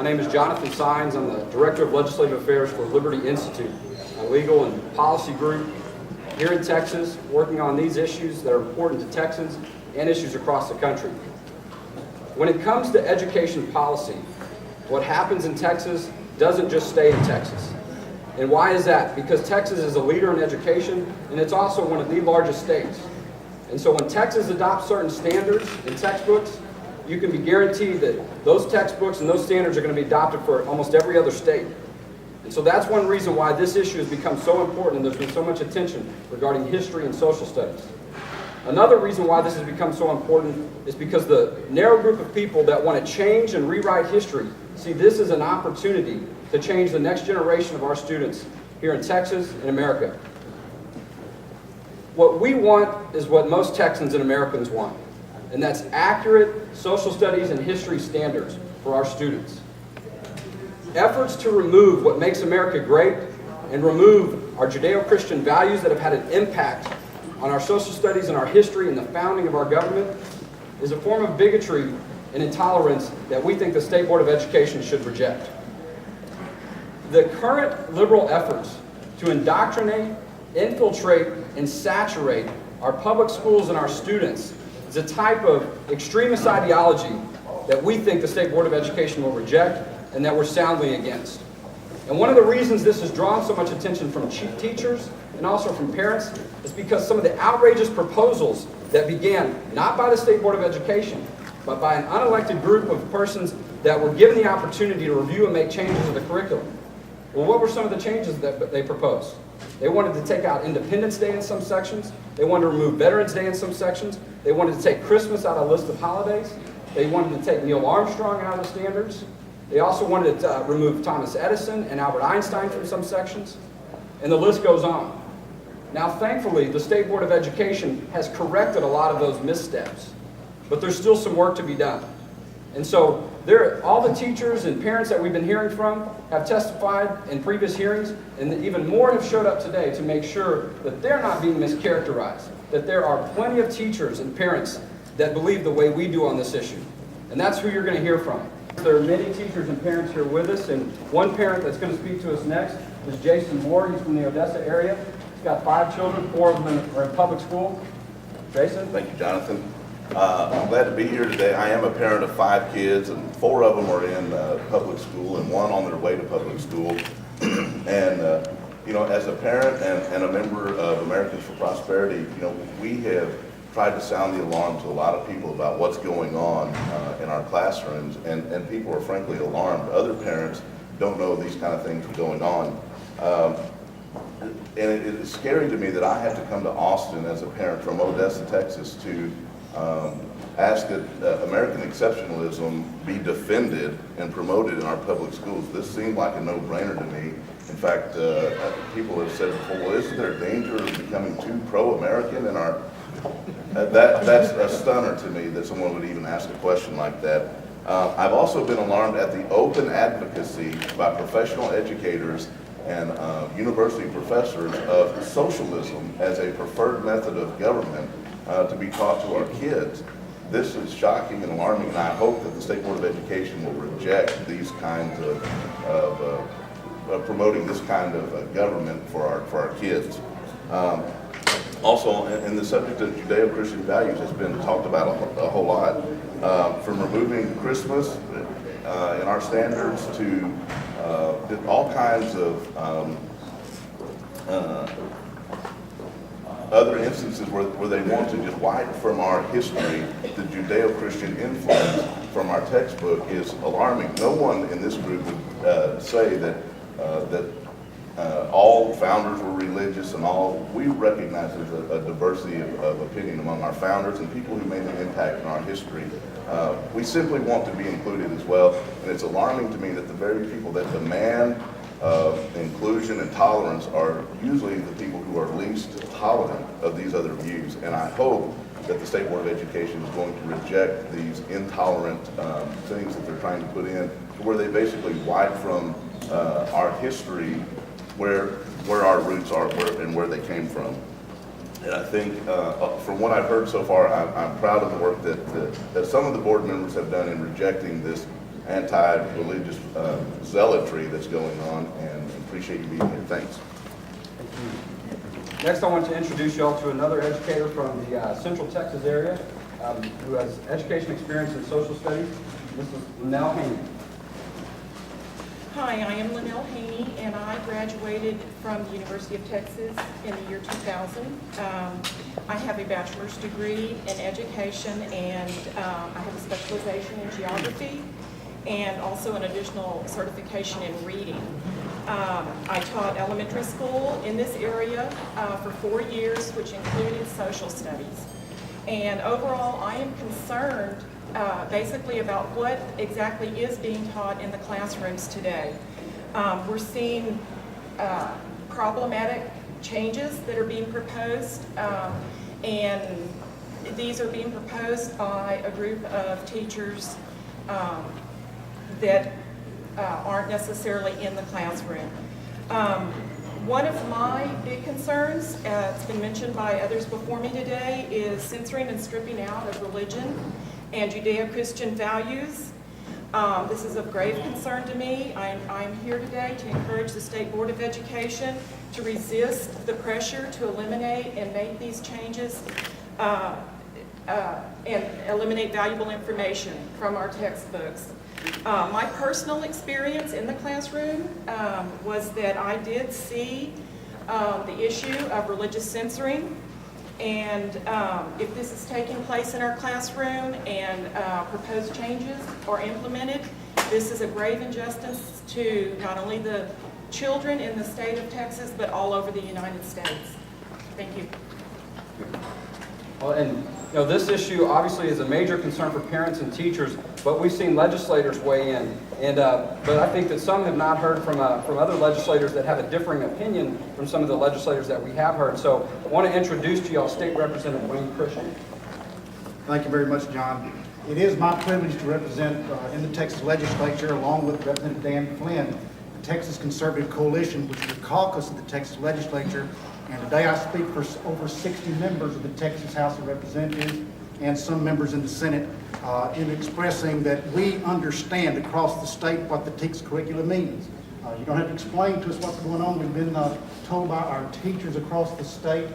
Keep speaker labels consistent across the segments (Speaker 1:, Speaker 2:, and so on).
Speaker 1: name is Jonathan Sines. I'm the Director of Legislative Affairs for Liberty Institute, a legal and policy group here in Texas, working on these issues that are important to Texans and issues across the country. When it comes to education policy, what happens in Texas doesn't just stay in Texas. And why is that? Because Texas is a leader in education, and it's also one of the largest states. And so when Texas adopts certain standards and textbooks, you can be guaranteed that those textbooks and those standards are going to be adopted for almost every other state. And so that's one reason why this issue has become so important, and there's been so much attention regarding history and social studies. Another reason why this has become so important is because the narrow group of people that want to change and rewrite history see this as an opportunity to change the next generation of our students here in Texas and America. What we want is what most Texans and Americans want, and that's accurate social studies and history standards for our students. Efforts to remove what makes America great and remove our Judeo-Christian values that have had an impact on our social studies and our history and the founding of our government is a form of bigotry and intolerance that we think the State Board of Education should reject. The current liberal efforts to indoctrinate, infiltrate, and saturate our public schools and our students is a type of extremist ideology that we think the State Board of Education will reject and that we're soundly against. And one of the reasons this has drawn so much attention from teachers and also from parents is because some of the outrageous proposals that began not by the State Board of Education, but by an unelected group of persons that were given the opportunity to review and make changes to the curriculum. Well, what were some of the changes that they proposed? They wanted to take out Independence Day in some sections. They wanted to remove Veterans Day in some sections. They wanted to take Christmas out of the list of holidays. They wanted to take Neil Armstrong out of the standards. They also wanted to remove Thomas Edison and Albert Einstein from some sections. And the list goes on. Now, thankfully, the State Board of Education has corrected a lot of those missteps, but there's still some work to be done. And so all the teachers and parents that we've been hearing from have testified in previous hearings, and even more have showed up today to make sure that they're not being mischaracterized, that there are plenty of teachers and parents that believe the way we do on this issue. And that's who you're going to hear from. There are many teachers and parents here with us, and one parent that's going to speak to us next is Jason Moore. He's from the Odessa area. He's got 5 children, 4 of them are in public school. Jason?
Speaker 2: Thank you, Jonathan. I'm glad to be here today. I am a parent of 5 kids, and 4 of them are in public school and 1 on their way to public school. And you know, as a parent and a member of Americans for Prosperity, you know, we have tried to sound the alarm to a lot of people about what's going on in our classrooms, and people are frankly alarmed. Other parents don't know these kind of things are going on. And it is scary to me that I have to come to Austin as a parent from Odessa, Texas, to ask that American exceptionalism be defended and promoted in our public schools. This seemed like a no-brainer to me. In fact, people have said before, well, isn't there a danger of becoming too pro-American in our... That's a stunner to me that someone would even ask a question like that. I've also been alarmed at the open advocacy by professional educators and university professors of socialism as a preferred method of government to be taught to our kids. This is shocking and alarming, and I hope that the State Board of Education will reject these kinds of promoting this kind of government for our kids. Also, and the subject of Judeo-Christian values has been talked about a whole lot, from removing Christmas in our standards to all kinds of other instances where they want to just wipe from our history the Judeo-Christian influence from our textbook is alarming. No one in this group would say that all founders were religious and all. We recognize there's a diversity of opinion among our founders and people who made an impact in our history. We simply want to be included as well, and it's alarming to me that the very people that demand inclusion and tolerance are usually the people who are least tolerant of these other views. And I hope that the State Board of Education is going to reject these intolerant things that they're trying to put in, where they basically wipe from our history where our roots are and where they came from. And I think from what I've heard so far, I'm proud of the work that some of the board members have done in rejecting this anti-religious zealotry that's going on, and appreciate you being here. Thanks.
Speaker 1: Next, I want to introduce you all to another educator from the Central Texas area who has education experience in social studies, Mrs. Linnell Haney.
Speaker 3: Hi, I am Linnell Haney, and I graduated from the University of Texas in the year 2000. I have a bachelor's degree in education, and I have a specialization in geography, and also an additional certification in reading. I taught elementary school in this area for 4 years, which included social studies. And overall, I am concerned basically about what exactly is being taught in the classrooms today. We're seeing problematic changes that are being proposed, and these are being proposed by a group of teachers that aren't necessarily in the classroom. One of my big concerns, it's been mentioned by others before me today, is censoring and stripping out of religion and Judeo-Christian values. This is of grave concern to me. I'm here today to encourage the State Board of Education to resist the pressure to eliminate and make these changes and eliminate valuable information from our textbooks. My personal experience in the classroom was that I did see the issue of religious censoring, and if this is taking place in our classroom and proposed changes are implemented, this is a grave injustice to not only the children in the state of Texas, but all over the United States. Thank you.
Speaker 1: Well, and this issue obviously is a major concern for parents and teachers, but we've seen legislators weigh in. And but I think that some have not heard from other legislators that have a differing opinion from some of the legislators that we have heard. So I want to introduce to y'all State Representative Wayne Christian.
Speaker 4: Thank you very much, John. It is my privilege to represent in the Texas legislature, along with Representative Dan Flynn, the Texas Conservative Coalition, which is the caucus of the Texas legislature. And today I speak for over 60 members of the Texas House of Representatives and some members in the Senate in expressing that we understand across the state what the TEKS curriculum means. You don't have to explain to us what's going on. We've been told by our teachers across the state.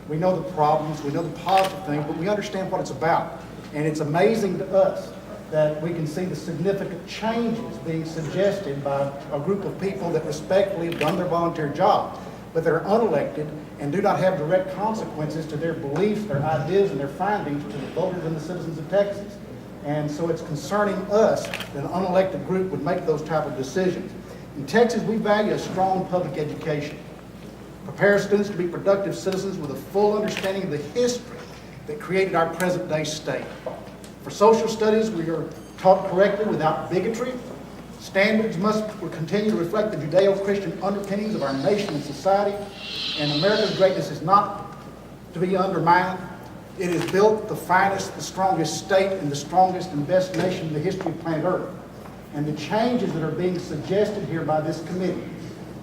Speaker 4: We know the problems, we know the positive things, but we understand what it's about. And it's amazing to us that we can see the significant changes being suggested by a group of people that respectfully have done their volunteer job, but they're unelected and do not have direct consequences to their beliefs, their ideas, and their findings to the voters and the citizens of Texas. And so it's concerning us that an unelected group would make those type of decisions. In Texas, we value a strong public education. Prepare students to be productive citizens with a full understanding of the history that created our present-day state. For social studies, we are taught correctly without bigotry. Standards must continue to reflect the Judeo-Christian underpinnings of our nation and society, and America's greatness is not to be undermined. It is built the finest, the strongest state, and the strongest and best nation in the history of planet Earth. And the changes that are being suggested here by this committee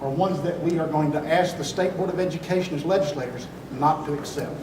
Speaker 4: are ones that we are going to ask the State Board of Education as legislators not to accept.